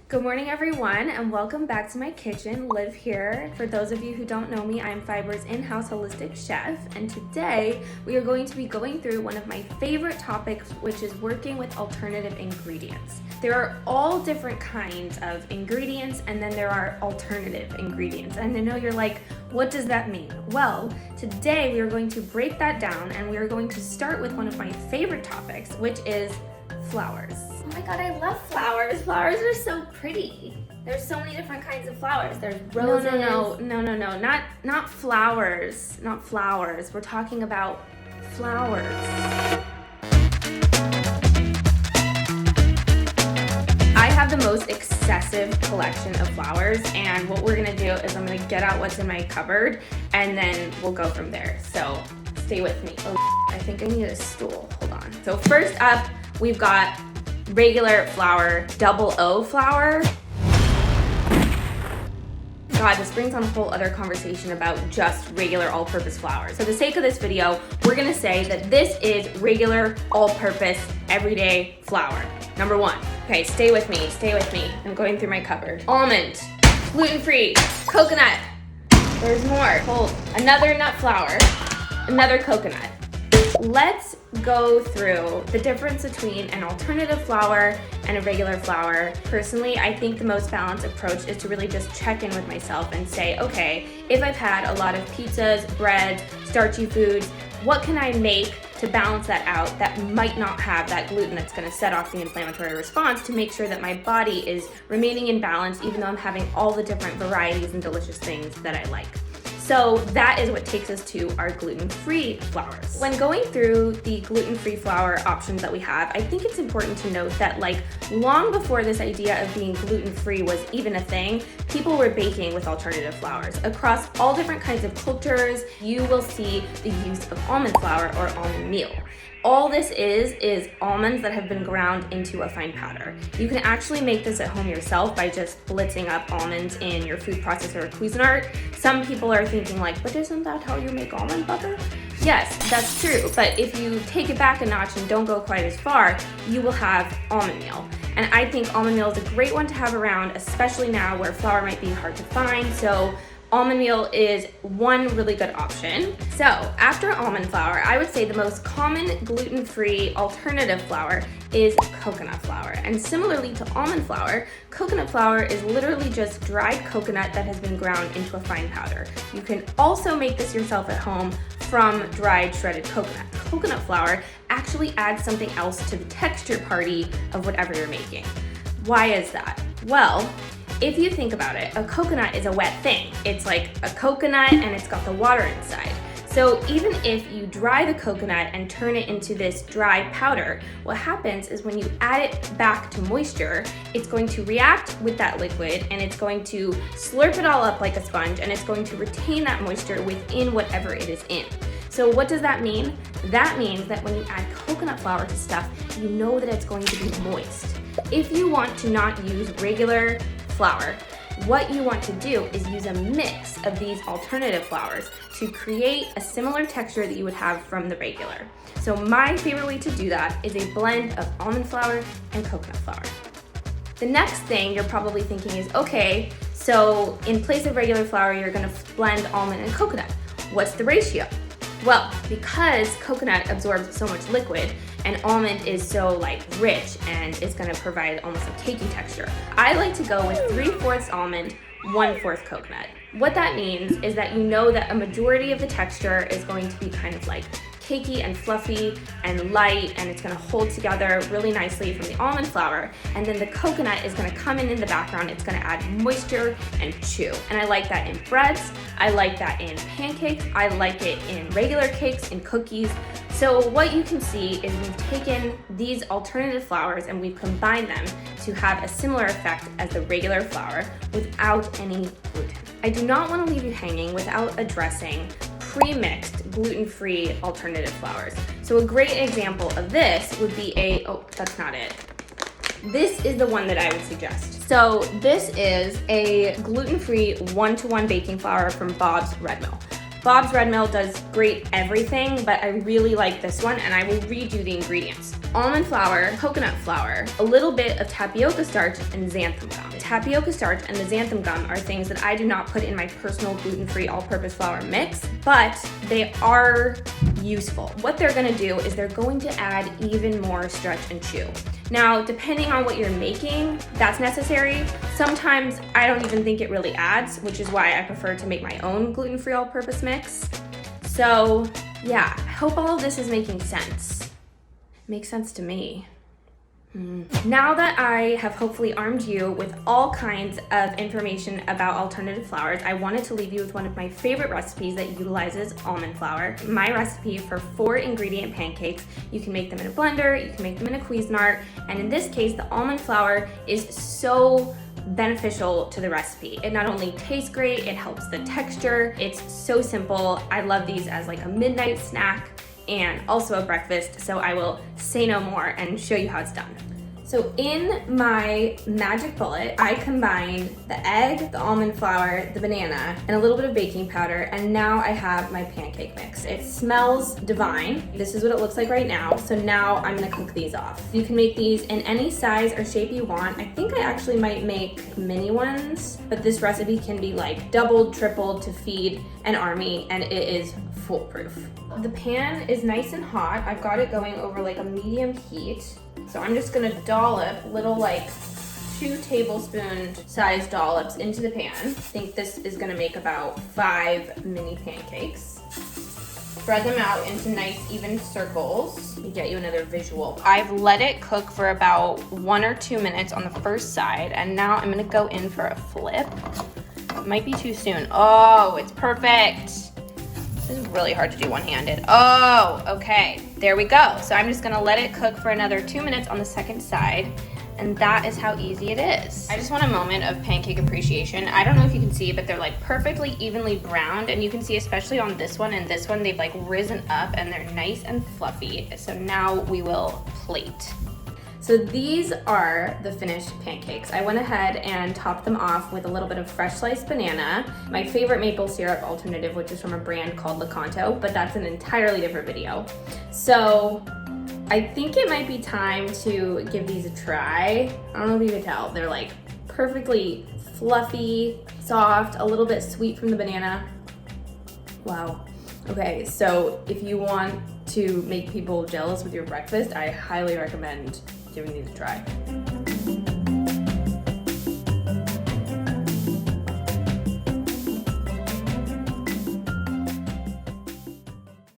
Good morning, everyone, and welcome back to my kitchen. Liv here. For those of you who don't know me, I'm Fybr's in-house holistic chef, and today we are going to be going through one of my favorite topics, which is working with alternative ingredients. There are all different kinds of ingredients, and then there are alternative ingredients. And I know you're like, what does that mean? Well, today we are going to break that down, and we are going to start with one of my favorite topics, which is flowers. Oh my god, I love flowers. Flowers are so pretty. There's so many different kinds of flowers. There's roses. No. Not flowers. Not flowers. We're talking about flowers. I have the most excessive collection of flowers, and what we're gonna do is I'm gonna get out what's in my cupboard and then we'll go from there. So stay with me. Oh, I think I need a stool. Hold on. So first up, we've got regular flour, double O flour. God, this brings on a whole other conversation about just regular all-purpose flour. So for the sake of this video, we're gonna say that this is regular all-purpose everyday flour. Number one. Okay, stay with me. I'm going through my cupboard. Almond, gluten-free, coconut. There's more. Hold, another nut flour, another coconut. Let's go through the difference between an alternative flour and a regular flour. Personally, I think the most balanced approach is to really just check in with myself and say, okay, if I've had a lot of pizzas, breads, starchy foods, what can I make to balance that out that might not have that gluten that's going to set off the inflammatory response to make sure that my body is remaining in balance even though I'm having all the different varieties and delicious things that I like. So that is what takes us to our gluten-free flours. When going through the gluten-free flour options that we have, I think it's important to note that long before this idea of being gluten-free was even a thing, people were baking with alternative flours. Across all different kinds of cultures, you will see the use of almond flour or almond meal. All this is almonds that have been ground into a fine powder. You can actually make this at home yourself by just blitzing up almonds in your food processor or Cuisinart. Some people are thinking but isn't that how you make almond butter? Yes, that's true, but if you take it back a notch and don't go quite as far, you will have almond meal. And I think almond meal is a great one to have around, especially now where flour might be hard to find. So almond meal is one really good option. So after almond flour, I would say the most common gluten-free alternative flour is coconut flour. And similarly to almond flour, coconut flour is literally just dried coconut that has been ground into a fine powder. You can also make this yourself at home from dried shredded coconut. Coconut flour actually adds something else to the texture party of whatever you're making. Why is that? Well, if you think about it, a coconut is a wet thing. It's like a coconut and it's got the water inside. So even if you dry the coconut and turn it into this dry powder, what happens is when you add it back to moisture, it's going to react with that liquid and it's going to slurp it all up like a sponge and it's going to retain that moisture within whatever it is in. So what does that mean? That means that when you add coconut flour to stuff, you know that it's going to be moist. If you want to not use regular flour, what you want to do is use a mix of these alternative flours to create a similar texture that you would have from the regular. So my favorite way to do that is a blend of almond flour and coconut flour. The next thing you're probably thinking is, okay, so in place of regular flour, you're gonna blend almond and coconut. What's the ratio? Well, because coconut absorbs so much liquid and almond is so rich and is gonna provide almost a cakey texture, I like to go with 3/4 almond, 1/4 coconut. What that means is that you know that a majority of the texture is going to be kind of cakey and fluffy and light, and it's gonna hold together really nicely from the almond flour, and then the coconut is gonna come in the background. It's gonna add moisture and chew. And I like that in breads, I like that in pancakes, I like it in regular cakes, in cookies. So what you can see is we've taken these alternative flours and we've combined them to have a similar effect as the regular flour without any gluten. I do not want to leave you hanging without addressing pre-mixed gluten-free alternative flours. So a great example of this would be that's not it. This is the one that I would suggest. So this is a gluten-free 1-to-1 baking flour from Bob's Red Mill. Bob's Red Mill does great everything, but I really like this one, and I will read you the ingredients. Almond flour, coconut flour, a little bit of tapioca starch, and xanthan gum. The tapioca starch and the xanthan gum are things that I do not put in my personal gluten-free all-purpose flour mix, but they are useful. What they're gonna do is they're going to add even more stretch and chew. Now, depending on what you're making, that's necessary. Sometimes I don't even think it really adds, which is why I prefer to make my own gluten-free all-purpose mix. So yeah, I hope all of this is making sense. Makes sense to me. Now that I have hopefully armed you with all kinds of information about alternative flours, I wanted to leave you with one of my favorite recipes that utilizes almond flour. My recipe for 4 ingredient pancakes. You can make them in a blender, you can make them in a Cuisinart, and in this case, the almond flour is so beneficial to the recipe. It not only tastes great, it helps the texture. It's so simple. I love these as like a midnight snack and also a breakfast, so I will say no more and show you how it's done. So in my magic bullet, I combine the egg, the almond flour, the banana, and a little bit of baking powder, and now I have my pancake mix. It smells divine. This is what it looks like right now, so now I'm gonna cook these off. You can make these in any size or shape you want. I think I actually might make mini ones, but this recipe can be like doubled, tripled to feed an army, and it is foolproof. The pan is nice and hot. I've got it going over like a medium heat. So I'm just gonna dollop little like 2 tablespoon sized dollops into the pan. I think this is gonna make about 5 mini pancakes. Spread them out into nice even circles. Let me get you another visual. I've let it cook for about 1 or 2 minutes on the first side, and now I'm gonna go in for a flip. It might be too soon. Oh, it's perfect. This is really hard to do one-handed. Oh, okay, there we go. So I'm just gonna let it cook for another 2 minutes on the second side, and that is how easy it is. I just want a moment of pancake appreciation. I don't know if you can see, but they're like perfectly evenly browned, and you can see especially on this one and this one, they've like risen up and they're nice and fluffy. So now we will plate. So these are the finished pancakes. I went ahead and topped them off with a little bit of fresh sliced banana, my favorite maple syrup alternative, which is from a brand called Lakanto, but that's an entirely different video. So I think it might be time to give these a try. I don't know if you can tell, they're like perfectly fluffy, soft, a little bit sweet from the banana. Wow. Okay, so if you want to make people jealous with your breakfast, I highly recommend giving these a try.